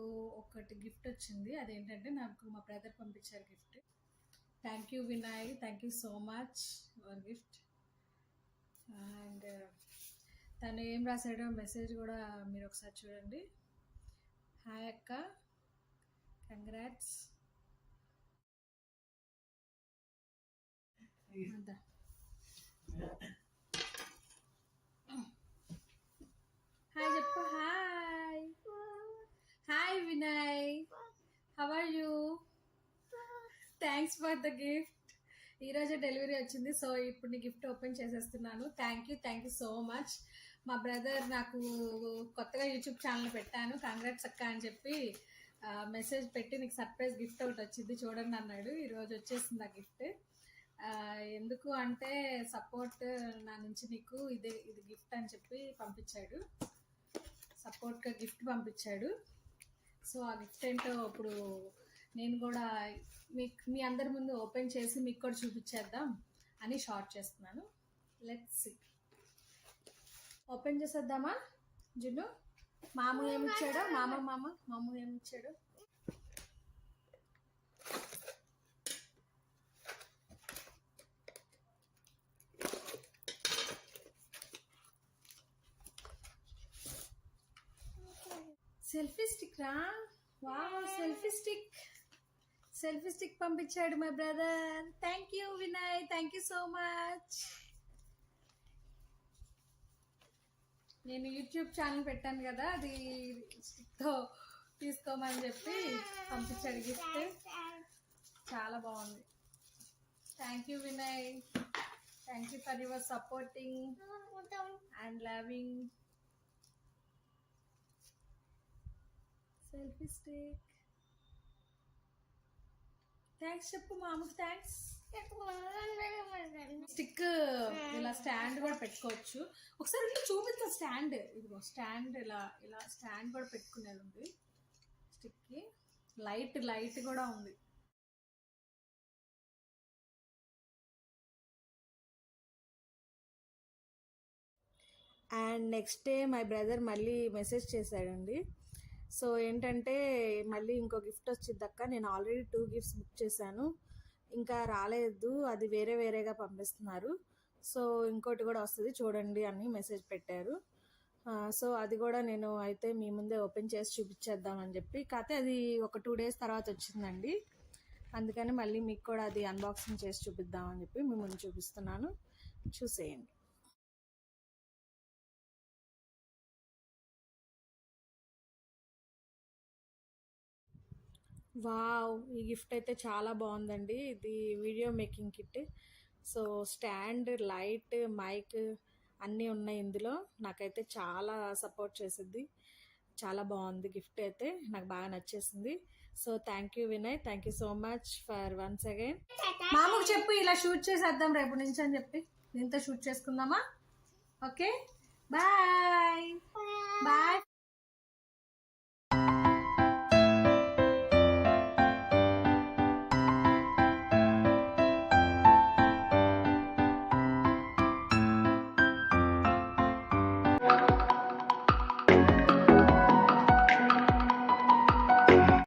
నాకు ఒకటి గిఫ్ట్ వచ్చింది. అదేంటంటే నాకు మా బ్రదర్ పంపించారు gift. Thank you Vinay, thank you so much for gift. And తను ఏం రాశాడో మెసేజ్ కూడా మీరు ఒకసారి చూడండి. హాయ్ అక్క, కంగ్రాట్స్. హాయ్ చెప్పు. Hi hi Vinay, how are you? Thanks for the gift. ఈరోజు డెలివరీ వచ్చింది, సో ఇప్పుడు నీ గిఫ్ట్ ఓపెన్ చేసేస్తున్నాను. Thank you so much. మా బ్రదర్ నాకు కొత్తగా యూట్యూబ్ ఛానల్ పెట్టాను, కంగ్రాట్స్ అక్క అని చెప్పి మెసేజ్ పెట్టి నీకు సర్ప్రైజ్ గిఫ్ట్ ఒకటి వచ్చింది చూడండి అన్నాడు. ఈరోజు వచ్చేసింది ఆ గిఫ్ట్. ఎందుకు అంటే సపోర్ట్ నా నుంచి నీకు ఇది గిఫ్ట్ అని చెప్పి పంపించాడు, సపోర్ట్గా గిఫ్ట్ పంపించాడు. సో ఆ గిఫ్ట్ ఏంటో ఇప్పుడు నేను కూడా మీ అందరి ముందు ఓపెన్ చేసి మీకు కూడా చూపించేద్దాం అని షార్ట్ చేస్తున్నాను. Let's see. ఓపెన్ చేసేద్దామా జున్ను? మామ ఏమిచ్చాడో, మామ ఏమిచ్చాడు? సెల్ఫీ స్టిక్ రా. వావ్, సెల్ఫీ స్టిక్ పంపించాడు my brother. Thank you Vinay, thank you so much. నేను యూట్యూబ్ ఛానల్ పెట్టాను కదా, అది స్టిక్తో తీసుకోమని చెప్పి పంపించాడు గిఫ్ట్. చాలా బాగుంది. Thank you Vinay, thank you for your supporting and loving. Selfie stick. Thanks చెప్పు మామకి. థ్యాంక్స్. స్టిక్ ఇలా స్టాండ్ కూడా పెట్టుకోవచ్చు. ఒకసారి చూపిస్తా స్టాండ్. ఇదిగో స్టాండ్, ఇలా స్టాండ్ కూడా పెట్టుకునేది ఉంది స్టిక్కి. లైట్ కూడా ఉంది. And next day my brother మళ్ళీ మెసేజ్ చేశాడండి. సో ఏంటంటే మళ్ళీ ఇంకో గిఫ్ట్ వచ్చిందక్క, నేను ఆల్రెడీ 2 గిఫ్ట్స్ బుక్ చేశాను, ఇంకా రాలేదు, అది వేరేగా పంపిస్తున్నారు, సో ఇంకోటి కూడా వస్తుంది చూడండి అని మెసేజ్ పెట్టారు. సో అది కూడా నేను అయితే మీ ముందే ఓపెన్ చేసి చూపించేద్దామని చెప్పి, కాకపోతే అది ఒక 2 డేస్ తర్వాత వచ్చిందండి, అందుకని మళ్ళీ మీకు కూడా అది అన్బాక్సింగ్ చేసి చూపిద్దామని చెప్పి మీ ముందు చూపిస్తున్నాను, చూసేయండి. వావ్, ఈ గిఫ్ట్ అయితే చాలా బాగుందండి. ఇది video making kit. So stand, light, mic అన్నీ ఉన్నాయి ఇందులో. నాకైతే చాలా సపోర్ట్ చేసింది, చాలా బాగుంది గిఫ్ట్ అయితే, నాకు బాగా నచ్చేసింది. So thank you Vinay, thank you so much for once again. మామూలు చెప్పు ఇలా షూట్ చేసేద్దాం రేపు నుంచి అని చెప్పి, దీంతో షూట్ చేసుకుందామా? Okay, bye bye.